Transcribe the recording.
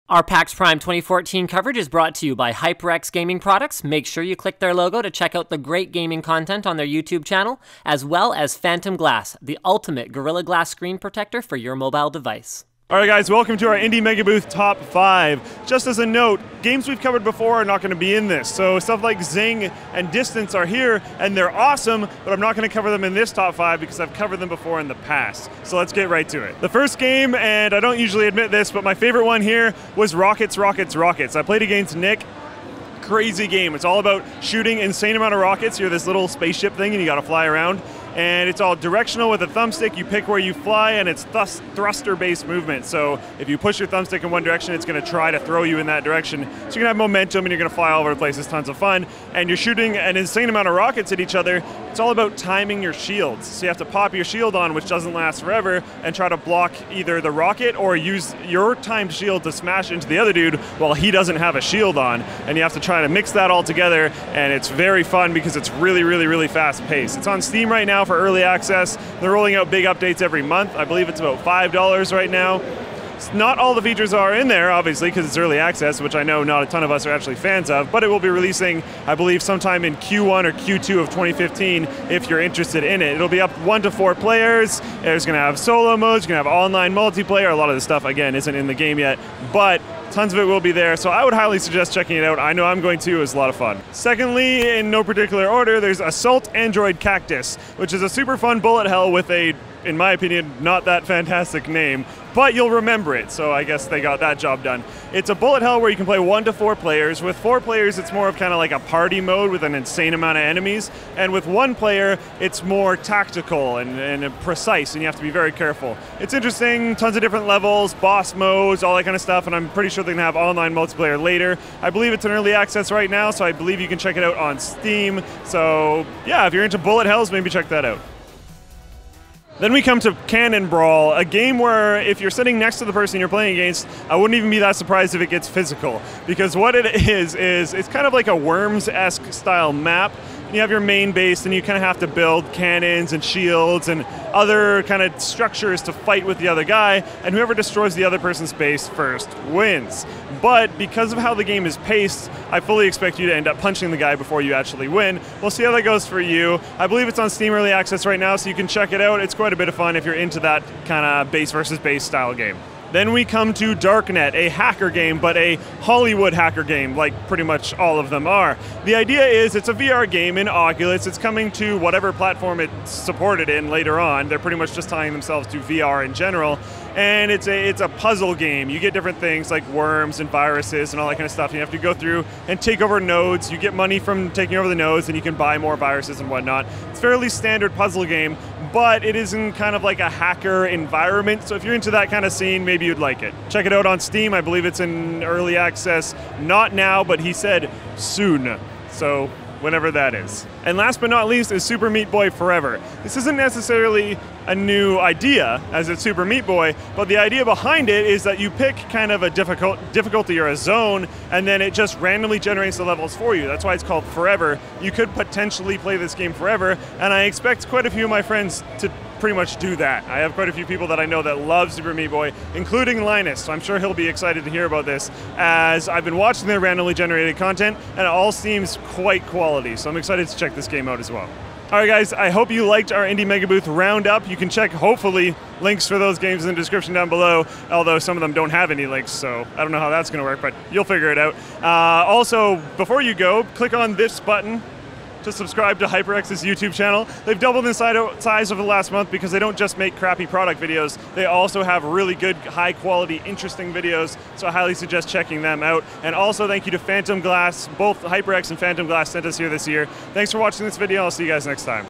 Our PAX Prime 2014 coverage is brought to you by HyperX Gaming Products. Make sure you click their logo to check out the great gaming content on their YouTube channel, as well as Phantom Glass, the ultimate Gorilla Glass screen protector for your mobile device. Alright guys, welcome to our Indie Megabooth Top 5. Just as a note, games we've covered before are not going to be in this. So stuff like Zing and Distance are here, and they're awesome, but I'm not going to cover them in this Top 5 because I've covered them before in the past. So let's get right to it. The first game, and I don't usually admit this, but my favorite one here was Rockets, Rockets, Rockets. I played against Nick. Crazy game. It's all about shooting insane amount of rockets. You're this little spaceship thing and you got to fly around. And it's all directional with a thumbstick. You pick where you fly, and it's thruster-based movement. So if you push your thumbstick in one direction, it's going to try to throw you in that direction. So you're going to have momentum, and you're going to fly all over the place. It's tons of fun. And you're shooting an insane amount of rockets at each other. It's all about timing your shields. So you have to pop your shield on, which doesn't last forever, and try to block either the rocket or use your timed shield to smash into the other dude while he doesn't have a shield on. And you have to try to mix that all together, and it's very fun because it's really, really, really fast-paced. It's on Steam right now for early access. They're rolling out big updates every month. I believe it's about $5 right now. Not all the features are in there, obviously, because it's early access, which I know not a ton of us are actually fans of, but it will be releasing, I believe, sometime in Q1 or Q2 of 2015 if you're interested in it. It'll be up 1 to 4 players. There's going to have solo modes, you're going to have online multiplayer. A lot of the stuff, again, isn't in the game yet, but tons of it will be there, so I would highly suggest checking it out. I know I'm going to. It was a lot of fun. Secondly, in no particular order, there's Assault Android Cactus, which is a super fun bullet hell with a, in my opinion, not that fantastic name, but you'll remember it, so I guess they got that job done. It's a bullet hell where you can play 1 to 4 players. With 4 players, it's more of kind of like a party mode with an insane amount of enemies, and with 1 player, it's more tactical and precise, and you have to be very careful. It's interesting, tons of different levels, boss modes, all that kind of stuff, and I'm pretty sure they're going to have online multiplayer later. I believe it's in early access right now, so I believe you can check it out on Steam. So yeah, if you're into bullet hells, maybe check that out. Then we come to Cannon Brawl, a game where if you're sitting next to the person you're playing against, I wouldn't even be that surprised if it gets physical. Because what it is it's kind of like a Worms-esque style map. You have your main base, and you kind of have to build cannons and shields and other kind of structures to fight with the other guy, and whoever destroys the other person's base first wins. But because of how the game is paced, I fully expect you to end up punching the guy before you actually win. We'll see how that goes for you. I believe it's on Steam Early Access right now, so you can check it out. It's quite a bit of fun if you're into that kind of base versus base style game. Then we come to Darknet, a hacker game, but a Hollywood hacker game, like pretty much all of them are. The idea is it's a VR game in Oculus. It's coming to whatever platform it's supported in later on. They're pretty much just tying themselves to VR in general. And it's a puzzle game. You get different things like worms and viruses and all that kind of stuff. You have to go through and take over nodes. You get money from taking over the nodes, and you can buy more viruses and whatnot. It's a fairly standard puzzle game, but it is in kind of like a hacker environment. So if you're into that kind of scene, maybe you'd like it. Check it out on Steam. I believe it's in early access. Not now, but he said soon. So whenever that is. And last but not least is Super Meat Boy Forever. This isn't necessarily a new idea, as it's Super Meat Boy, but the idea behind it is that you pick kind of a difficulty or a zone, and then it just randomly generates the levels for you. That's why it's called Forever. You could potentially play this game forever, and I expect quite a few of my friends to pretty much do that. I have quite a few people that I know that love Super Meat Boy, including Linus, so I'm sure he'll be excited to hear about this, as I've been watching their randomly generated content, and it all seems quite quality, so I'm excited to check this game out as well. Alright guys, I hope you liked our Indie Megabooth roundup. You can check, hopefully, links for those games in the description down below, although some of them don't have any links, so I don't know how that's going to work, but you'll figure it out. Also, before you go, click on this button to subscribe to HyperX's YouTube channel. They've doubled in size over the last month because they don't just make crappy product videos, they also have really good, high quality, interesting videos, so I highly suggest checking them out. And also thank you to Phantom Glass. Both HyperX and Phantom Glass sent us here this year. Thanks for watching this video, I'll see you guys next time.